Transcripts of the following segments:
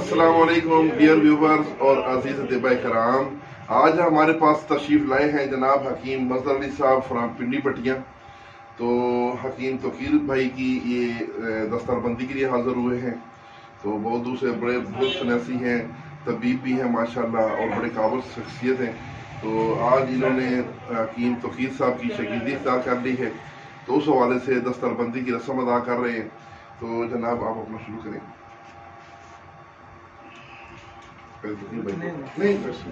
अस्सलाम वालेकुम dear viewers और अजीज अतिबाए कराम। आज हमारे पास तशरीफ़ लाए हैं जनाब हकीम मजहर अली साहब फ्राम पिंडी पटिया। तो हकीम तोकीर भाई की ये दस्तारबंदी के लिए हाज़िर हुए हैं। तो बहुत दूसरे बड़े बुजुर्ग सन्यासी हैं, तबीब भी हैं माशाल्लाह और बड़े काबिल शख्सियत हैं। तो आज इन्होंने हकीम तोकीर साहब की शकीदी इख्तियार कर ली है, तो उस हवाले से दस्तारबंदी की रस्म अदा कर रहे हैं। तो जनाब आप अपना शुरू करें। नहीं ठीक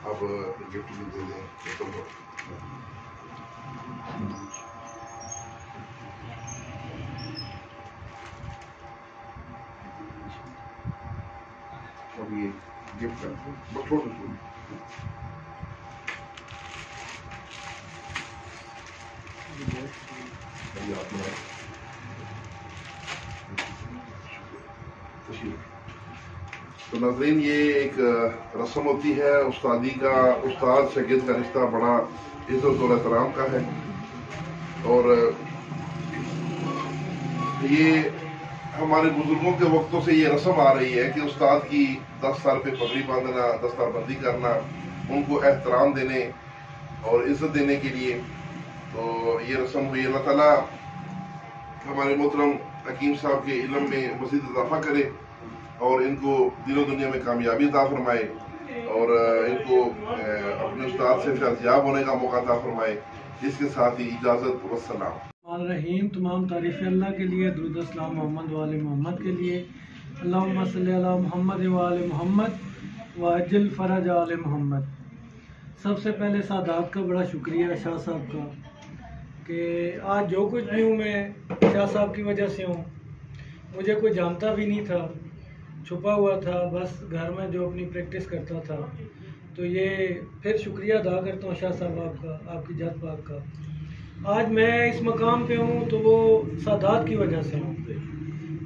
अब गिफ्ट भी दे दें तो अब ये गिफ्ट कर थोड़ा तो नाज़रीन, ये एक रस्म होती है उस्तादी का, उस्ताद शागिर्द का रिश्ता बड़ा इज़्ज़त और एहतराम का है। और ये हमारे बुजुर्गों के वक्तों से ये रस्म आ रही है कि उस्ताद की 10 साल पे पगड़ी बांधना, दस्तारबंदी करना, उनको एहतराम देने और इज़्ज़त देने के लिए तो ये रस्म हुई। अल्लाह ताला हमारे मोहतरम हकीम साहब के इल्म में मज़ीद इजाफा करे और इनको दिलो दुनिया में कामयाबी अता फरमाए और इनको अपने उस्ताद से फैज़याब होने का मौका अता फरमाए। इसके साथ ही इजाज़त वस्सलाम। रहीम तमाम तारीफ़ अल्लाह के लिए, दुरूद सलाम मोहम्मद वाले मोहम्मद के लिए। अल्लाहुम्मा सल्ली अला मोहम्मद वाले मोहम्मद व अज्जिल फ़रज आले मोहम्मद। सबसे पहले सादात का बड़ा शुक्रिया शाह साहब का कि आज जो कुछ भी हूँ मैं शाह साहब की वजह से हूँ। मुझे कोई जानता भी नहीं था, छुपा हुआ था, बस घर में जो अपनी प्रैक्टिस करता था। तो ये फिर शुक्रिया अदा करता हूँ शाह साहब आपका, आपकी जात पाक का। आज मैं इस मकाम पे हूँ तो वो सादात की वजह से हूँ,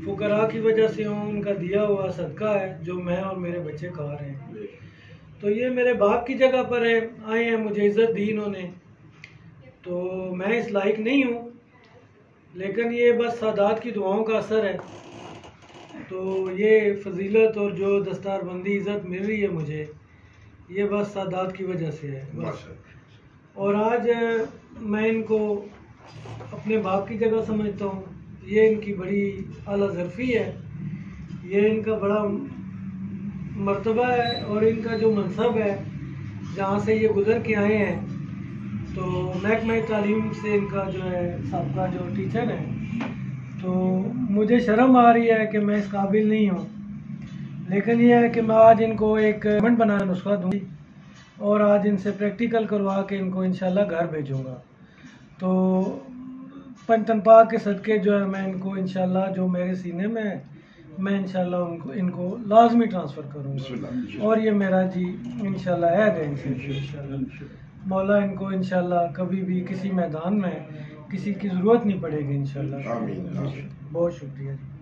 फुकरा की वजह से हूँ। उनका दिया हुआ सदका है जो मैं और मेरे बच्चे खा रहे हैं। तो ये मेरे बाप की जगह पर है, आए हैं, मुझे इज़्ज़त दी इन्होंने। तो मैं इस लायक नहीं हूँ, लेकिन ये बस सादात की दुआओं का असर है। तो ये फजीलत और जो दस्तारबंदी इज़्ज़त मिल रही है मुझे, ये बस सादात की वजह से है बस। और आज मैं इनको अपने बाप की जगह समझता हूँ। ये इनकी बड़ी आला ज़र्फ़ी है, ये इनका बड़ा मर्तबा है और इनका जो मनसब है जहाँ से ये गुज़र के आए हैं। तो महकमा तालीम से इनका जो है साबका जो टीचर है, तो मुझे शर्म आ रही है कि मैं इस काबिल नहीं हूँ। लेकिन ये है कि मैं आज इनको एक गवर्नमेंट बना नुस्खा दूँगी और आज इनसे प्रैक्टिकल करवा के इनको इंशाल्लाह घर भेजूँगा। तो पंचतन पाक के सदके जो है मैं इनको इंशाल्लाह जो मेरे सीने में है, मैं इंशाल्लाह इनको लाजमी ट्रांसफ़र करूँगा। और ये मेरा जी इंशाल्लाह है इनसे मौला इनको इंशाल्लाह कभी भी किसी मैदान में किसी की ज़रूरत नहीं पड़ेगी इंशाल्लाह। बहुत शुक्रिया जी।